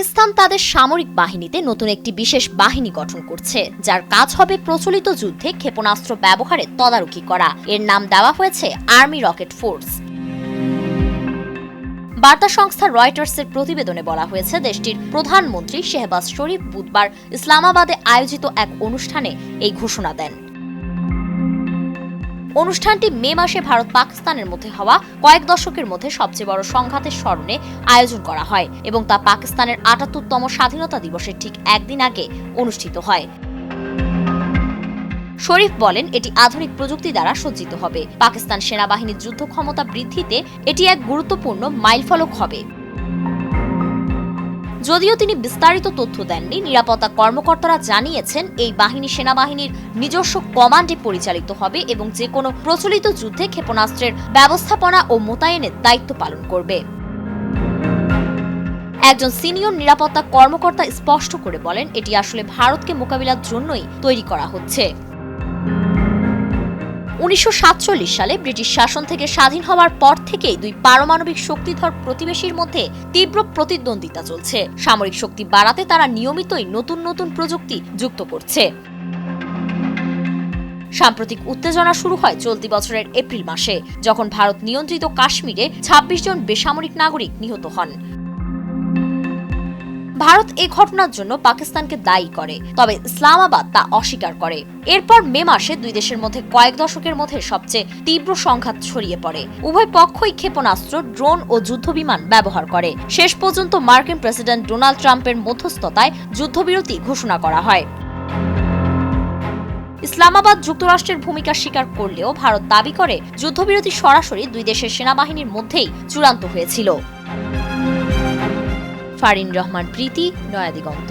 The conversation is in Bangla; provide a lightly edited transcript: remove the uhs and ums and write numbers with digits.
পাকিস্তান তাদের সামরিক বাহিনীতে নতুন একটি বিশেষ বাহিনী গঠন করছে, যার কাজ হবে প্রচলিত যুদ্ধে ক্ষেপণাস্ত্র ব্যবহারে তদারকি করা। এর নাম দেওয়া হয়েছে আর্মি রকেট ফোর্স। বার্তা সংস্থা রয়টার্সের প্রতিবেদনে বলা হয়েছে, দেশটির প্রধানমন্ত্রী শেহবাজ শরীফ বুধবার ইসলামাবাদে আয়োজিত এক অনুষ্ঠানে এই ঘোষণা দেন। অনুষ্ঠানটি মে মাসে ভারত পাকিস্তানের মধ্যে হওয়া কয়েক দশকের মধ্যে সবচেয়ে বড় সংঘাতের স্মরণে আয়োজন করা হয় এবং তা পাকিস্তানের ৭৮তম স্বাধীনতা দিবসের ঠিক একদিন আগে অনুষ্ঠিত হয়। শরীফ বলেন, এটি আধুনিক প্রযুক্তি দ্বারা সজ্জিত হবে। পাকিস্তান সেনাবাহিনীর যুদ্ধ ক্ষমতা বৃদ্ধিতে এটি এক গুরুত্বপূর্ণ মাইলফলক হবে। যদিও তিনি বিস্তারিত তথ্য দেননি, নিরাপত্তা কর্মকর্তারা জানিয়েছেন এই বাহিনী সেনাবাহিনীর নিজস্ব কমান্ডে পরিচালিত হবে এবং যে কোনো প্রচলিত যুদ্ধে ক্ষেপণাস্ত্রের ব্যবস্থাপনা ও মোতায়েনের দায়িত্ব পালন করবে। একজন সিনিয়র নিরাপত্তা কর্মকর্তা স্পষ্ট করে বলেন, এটি আসলে ভারতকে মোকাবিলার জন্যই তৈরি করা হচ্ছে। ১৯৪৭ সালে ব্রিটিশ শাসন থেকে স্বাধীন হওয়ার পর থেকেই দুই পারমাণবিক শক্তিধর প্রতিবেশীর মধ্যে তীব্র প্রতিদ্বন্দ্বিতা চলছে। সামরিক শক্তি বাড়াতে তারা নিয়মিতই নতুন নতুন প্রযুক্তি যুক্ত করছে। সাম্প্রতিক উত্তেজনা শুরু হয় চলতি বছরের এপ্রিল মাসে, যখন ভারত নিয়ন্ত্রিত কাশ্মীরে ২৬ জন বেসামরিক নাগরিক নিহত হন। ভারত এই ঘটনার জন্য পাকিস্তানকে দায়ী করে, তবে ইসলামাবাদ তা অস্বীকার করে। এরপর মে মাসে দুই দেশের মধ্যে কয়েক দশকের মধ্যে সবচেয়ে তীব্র সংঘাত ছড়িয়ে পড়ে। উভয় পক্ষই ক্ষেপণাস্ত্র, ড্রোন ও যুদ্ধবিমান ব্যবহার করে। শেষ পর্যন্ত মার্কিন প্রেসিডেন্ট ডোনাল্ড ট্রাম্পের মধ্যস্থতায় যুদ্ধবিরতি ঘোষণা করা হয়। ইসলামাবাদ যুক্তরাষ্ট্রের ভূমিকা স্বীকার করলেও ভারত দাবি করে যুদ্ধবিরতি সরাসরি দুই দেশের সেনাবাহিনীর মধ্যেই চূড়ান্ত হয়েছিল। ফারিন রহমান প্রীতি, নয়া দিগন্ত।